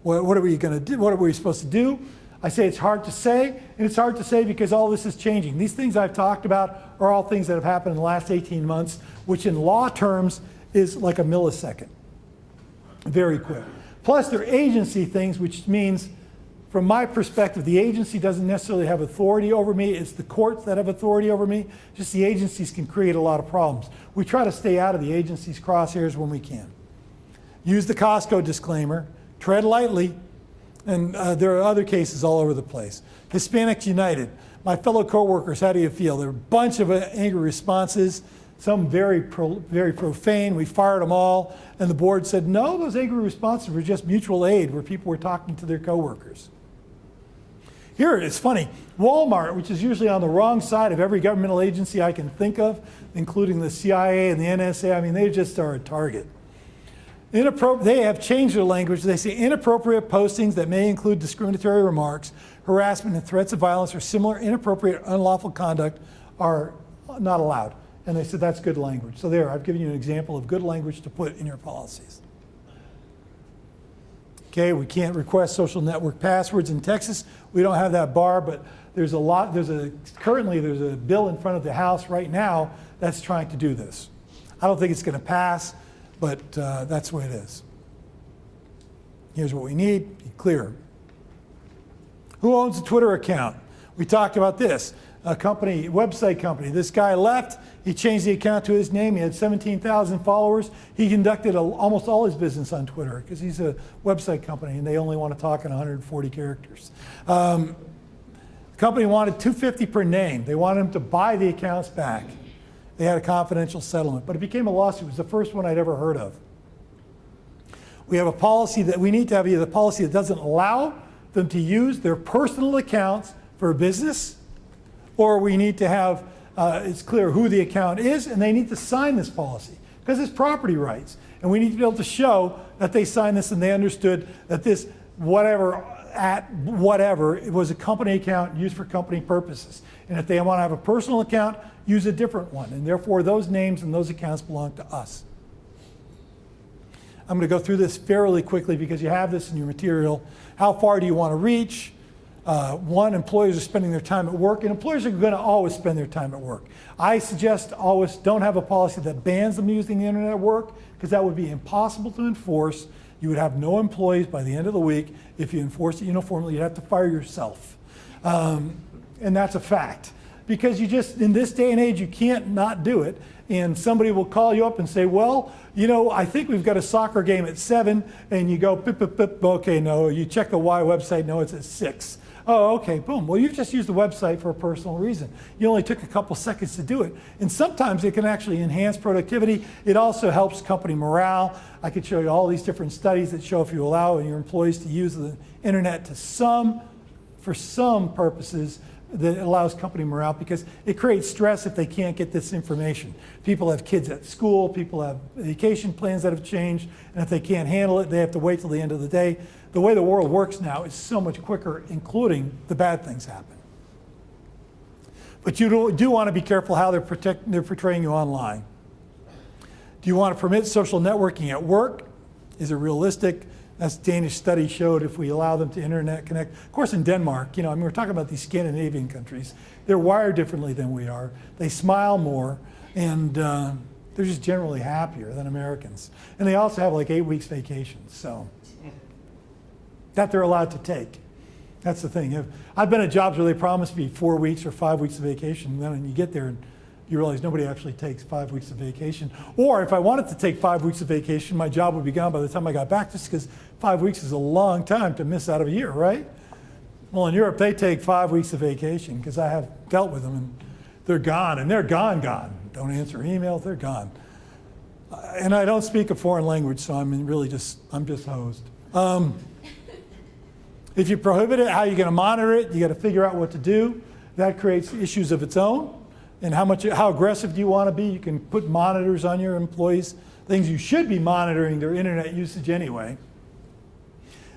What are we going to do? What are we supposed to do? I say it's hard to say, and it's hard to say because all this is changing. These things I've talked about are all things that have happened in the last 18 months, which in law terms is like a millisecond. Very quick. Plus, they're agency things, which means, from my perspective, the agency doesn't necessarily have authority over me. It's the courts that have authority over me. Just the agencies can create a lot of problems. We try to stay out of the agency's crosshairs when we can. Use the Costco disclaimer. Tread lightly. And there are other cases all over the place. Hispanics United. My fellow coworkers, how do you feel? There are a bunch of angry responses, some very profane. We fired them all. And the board said, no, those angry responses were just mutual aid where people were talking to their coworkers. Here, it's funny. Walmart, which is usually on the wrong side of every governmental agency I can think of, including the CIA and the NSA, I mean, they just are a target. They have changed their language. They say inappropriate postings that may include discriminatory remarks, harassment, and threats of violence or similar inappropriate, unlawful conduct are not allowed. And they said that's good language. So there, I've given you an example of good language to put in your policies. Okay, we can't request social network passwords in Texas. We don't have that bar, but currently there's a bill in front of the House right now that's trying to do this. I don't think it's going to pass, but that's the way it is. Here's what we need, be clear. Who owns a Twitter account? We talked about this. A company, website company. This guy left, he changed the account to his name, he had 17,000 followers. He conducted almost all his business on Twitter because he's a website company and they only want to talk in 140 characters. The company wanted $250 per name. They wanted him to buy the accounts back. They had a confidential settlement, but it became a lawsuit. It was the first one I'd ever heard of. We have a policy that we need to have either a policy that doesn't allow them to use their personal accounts for business, or we need to have, it's clear who the account is, and they need to sign this policy because it's property rights. And we need to be able to show that they signed this and they understood that this whatever, it was a company account used for company purposes. And if they want to have a personal account, use a different one. And therefore, those names and those accounts belong to us. I'm going to go through this fairly quickly because you have this in your material. How far do you want to reach? One, employers are spending their time at work, and employers are going to always spend their time at work. I suggest always don't have a policy that bans them using the internet at work, because that would be impossible to enforce. You would have no employees by the end of the week. If you enforce it uniformly, you'd have to fire yourself. And that's a fact. Because you just, in this day and age, you can't not do it. And somebody will call you up and say, well, you know, I think we've got a soccer game at 7, and you go, pip, pip, pip, okay, no. You check the Y website, no, it's at 6. Oh, okay, boom. Well, you've just used the website for a personal reason. You only took a couple seconds to do it. And sometimes it can actually enhance productivity. It also helps company morale. I could show you all these different studies that show if you allow your employees to use the internet for some purposes, that allows company morale, because it creates stress if they can't get this information. People have kids at school, people have vacation plans that have changed, and if they can't handle it, they have to wait till the end of the day. The way the world works now is so much quicker, including the bad things happen. But you do want to be careful how they're portraying you online. Do you want to permit social networking at work? Is it realistic? That's Danish study showed if we allow them to internet connect. Of course, in Denmark, you know, I mean, we're talking about these Scandinavian countries. They're wired differently than we are. They smile more, and they're just generally happier than Americans. And they also have like 8 weeks vacation, so that they're allowed to take. That's the thing. I've been at jobs where they promise to be 4 weeks or 5 weeks of vacation, and then when you get there and you realize nobody actually takes 5 weeks of vacation. Or if I wanted to take 5 weeks of vacation, my job would be gone by the time I got back, just because 5 weeks is a long time to miss out of a year, right? Well, in Europe, they take 5 weeks of vacation, because I have dealt with them, and they're gone, and they're gone. Don't answer emails, they're gone. And I don't speak a foreign language, so I'm just hosed. If you prohibit it, how are you going to monitor it? You got to figure out what to do. That creates issues of its own. And how aggressive do you want to be? You can put monitors on your employees. Things you should be monitoring their internet usage anyway.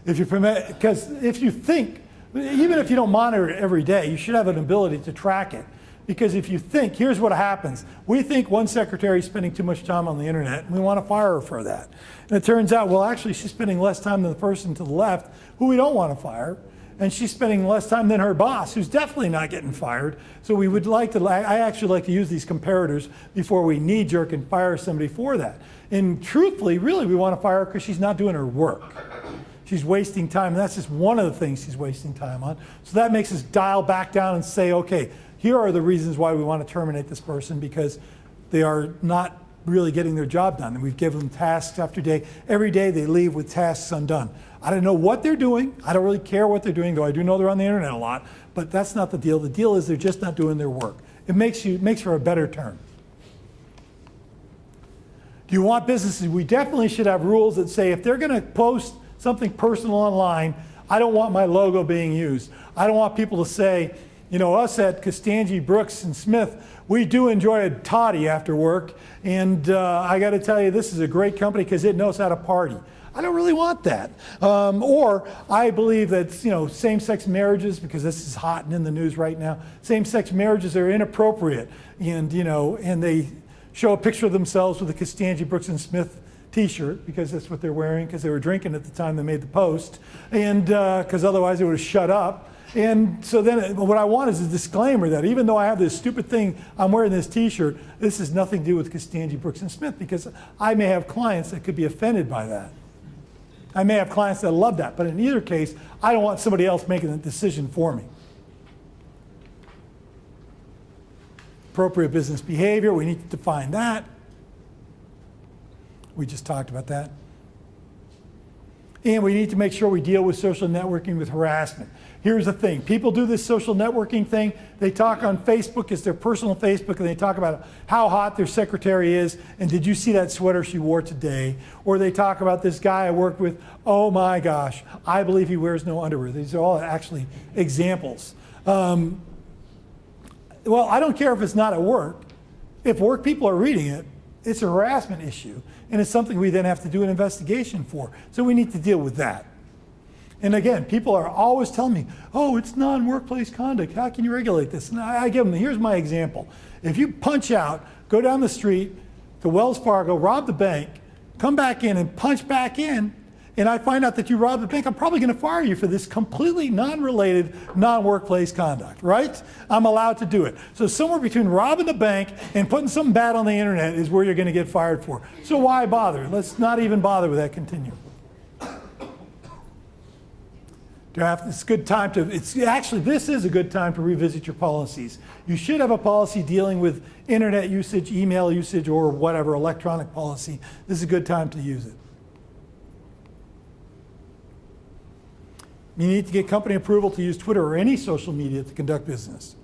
If you permit, because if you think, even if you don't monitor it every day, you should have an ability to track it. Because if you think, here's what happens. We think one secretary is spending too much time on the internet, and we want to fire her for that. And it turns out, well, actually, she's spending less time than the person to the left, who we don't want to fire. And she's spending less time than her boss, who's definitely not getting fired. So we would like to, I actually like to use these comparators before we knee-jerk and fire somebody for that. And truthfully, really, we want to fire her because she's not doing her work. She's wasting time, and that's just one of the things she's wasting time on. So that makes us dial back down and say, okay, here are the reasons why we want to terminate this person, because they are not really getting their job done. And we've given them tasks after day. Every day they leave with tasks undone. I don't know what they're doing. I don't really care what they're doing, though I do know they're on the internet a lot, but that's not the deal. The deal is they're just not doing their work. It makes for a better term. Do you want businesses? We definitely should have rules that say if they're going to post something personal online, I don't want my logo being used. I don't want people to say, you know, us at Costangi, Brooks, and Smith, we do enjoy a toddy after work, and I got to tell you, this is a great company because it knows how to party. I don't really want that. Or I believe that, you know, same-sex marriages, because this is hot and in the news right now, same-sex marriages are inappropriate, and, you know, and they show a picture of themselves with a Costangi, Brooks, and Smith t-shirt, because that's what they're wearing, because they were drinking at the time they made the post, and because otherwise they would have shut up. And so then what I want is a disclaimer that even though I have this stupid thing, I'm wearing this t-shirt, this has nothing to do with Costangi, Brooks, and Smith, because I may have clients that could be offended by that. I may have clients that love that, but in either case, I don't want somebody else making the decision for me. Appropriate business behavior, we need to define that. We just talked about that. And we need to make sure we deal with social networking with harassment. Here's the thing. People do this social networking thing. They talk on Facebook, it's their personal Facebook, and they talk about how hot their secretary is, and did you see that sweater she wore today? Or they talk about this guy I worked with, oh my gosh, I believe he wears no underwear. These are all actually examples. Well, I don't care if it's not at work. If work people are reading it, it's a harassment issue, and it's something we then have to do an investigation for. So we need to deal with that. And again, people are always telling me, oh, it's non-workplace conduct. How can you regulate this? And I give them, here's my example. If you punch out, go down the street to Wells Fargo, rob the bank, come back in and punch back in, and I find out that you robbed the bank, I'm probably going to fire you for this completely non-related, non-workplace conduct, right? I'm allowed to do it. So somewhere between robbing the bank and putting something bad on the internet is where you're going to get fired for. So why bother? Let's not even bother with that continuum. It's a good time to, this is a good time to revisit your policies. You should have a policy dealing with internet usage, email usage, or whatever, electronic policy. This is a good time to use it. You need to get company approval to use Twitter or any social media to conduct business.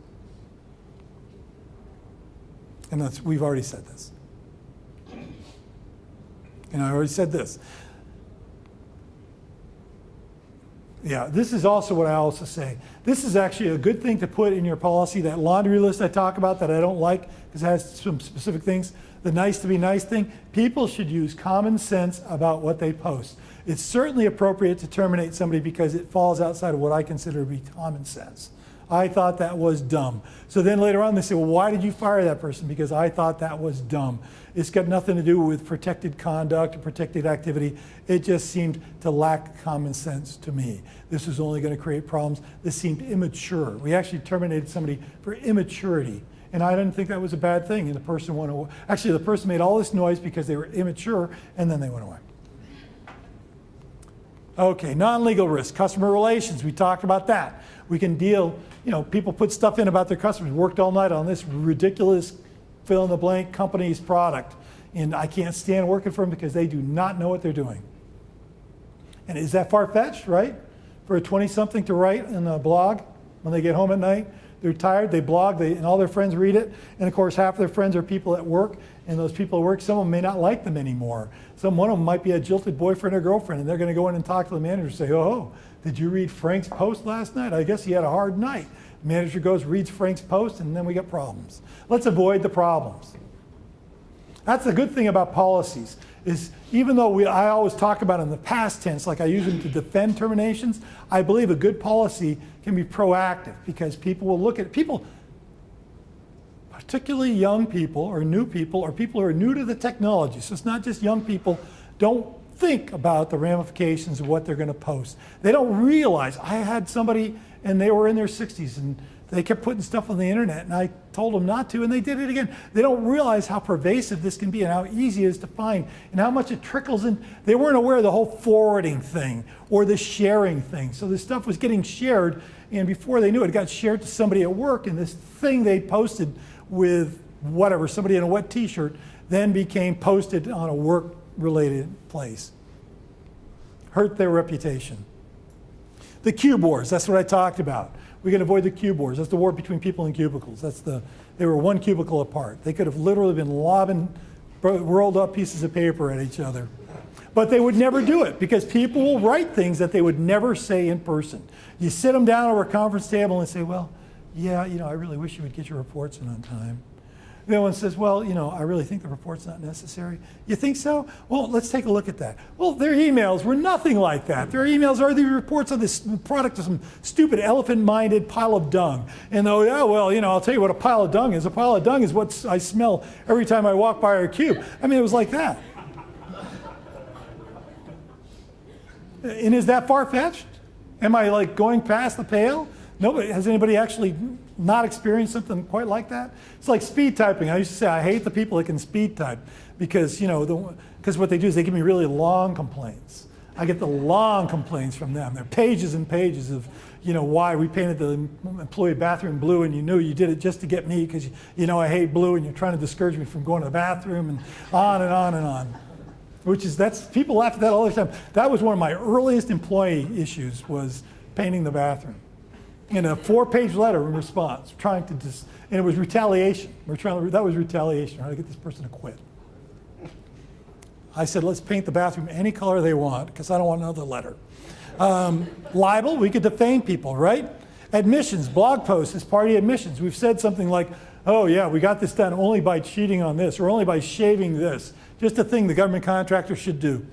And we've already said this. And I already said this. Yeah, this is also what I also say. This is actually a good thing to put in your policy, that laundry list I talk about that I don't like because it has some specific things. The nice to be nice thing, people should use common sense about what they post. It's certainly appropriate to terminate somebody because it falls outside of what I consider to be common sense. I thought that was dumb. So then later on they say, well, why did you fire that person? Because I thought that was dumb. It's got nothing to do with protected conduct or protected activity. It just seemed to lack common sense to me. This was only going to create problems. This seemed immature. We actually terminated somebody for immaturity. And I didn't think that was a bad thing. And the person went away. Actually, the person made all this noise because they were immature, and then they went away. Okay, non-legal risk, customer relations. We talked about that. We can deal, you know, people put stuff in about their customers, worked all night on this ridiculous fill-in-the-blank company's product, and I can't stand working for them because they do not know what they're doing. And is that far-fetched, right? For a 20-something to write in a blog when they get home at night? They're tired, they blog, and all their friends read it, and of course half of their friends are people at work, and those people at work, some of them may not like them anymore. One of them might be a jilted boyfriend or girlfriend, and they're going to go in and talk to the manager and say, oh, did you read Frank's post last night? I guess he had a hard night. The manager goes, reads Frank's post, and then we get problems. Let's avoid the problems. That's the good thing about policies, is even though I always talk about it in the past tense, like I use them to defend terminations, I believe a good policy can be proactive because people will look at people. particularly young people or new people or people who are new to the technology. So it's not just young people, don't think about the ramifications of what they're going to post. They don't realize. I had somebody and they were in their 60s and they kept putting stuff on the internet and I told them not to and they did it again. They don't realize how pervasive this can be and how easy it is to find and how much it trickles in. They weren't aware of the whole forwarding thing or the sharing thing. So this stuff was getting shared and before they knew it, it got shared to somebody at work and this thing they posted with whatever, somebody in a wet t-shirt, then became posted on a work-related place. Hurt their reputation. The cube wars, that's what I talked about. We can avoid the cube wars. That's the war between people in cubicles. They were one cubicle apart. They could have literally been lobbing rolled up pieces of paper at each other. But they would never do it because people will write things that they would never say in person. You sit them down over a conference table and say, well, yeah, I really wish you would get your reports in on time. The other one says, well, I really think the report's not necessary. You think so? Well, let's take a look at that. Well, their emails were nothing like that. Their emails are the reports on this product of some stupid elephant-minded pile of dung. And oh, yeah, well, I'll tell you what a pile of dung is. A pile of dung is what I smell every time I walk by our cube. I mean, it was like that. And is that far-fetched? Am I like going past the pale? Nobody, has anybody actually not experienced something quite like that? It's like speed typing. I used to say I hate the people that can speed type because because what they do is they give me really long complaints. I get the long complaints from them. They're pages and pages of why we painted the employee bathroom blue and you knew you did it just to get me because I hate blue and you're trying to discourage me from going to the bathroom and on and on and on. People laugh at that all the time. That was one of my earliest employee issues was painting the bathroom. In a 4-page letter in response, and it was retaliation. That was retaliation, trying to get this person to quit. I said, let's paint the bathroom any color they want, because I don't want another letter. Libel, we could defame people, right? Admissions, blog posts is party admissions. We've said something like, oh yeah, we got this done only by cheating on this, or only by shaving this. Just a thing the government contractor should do.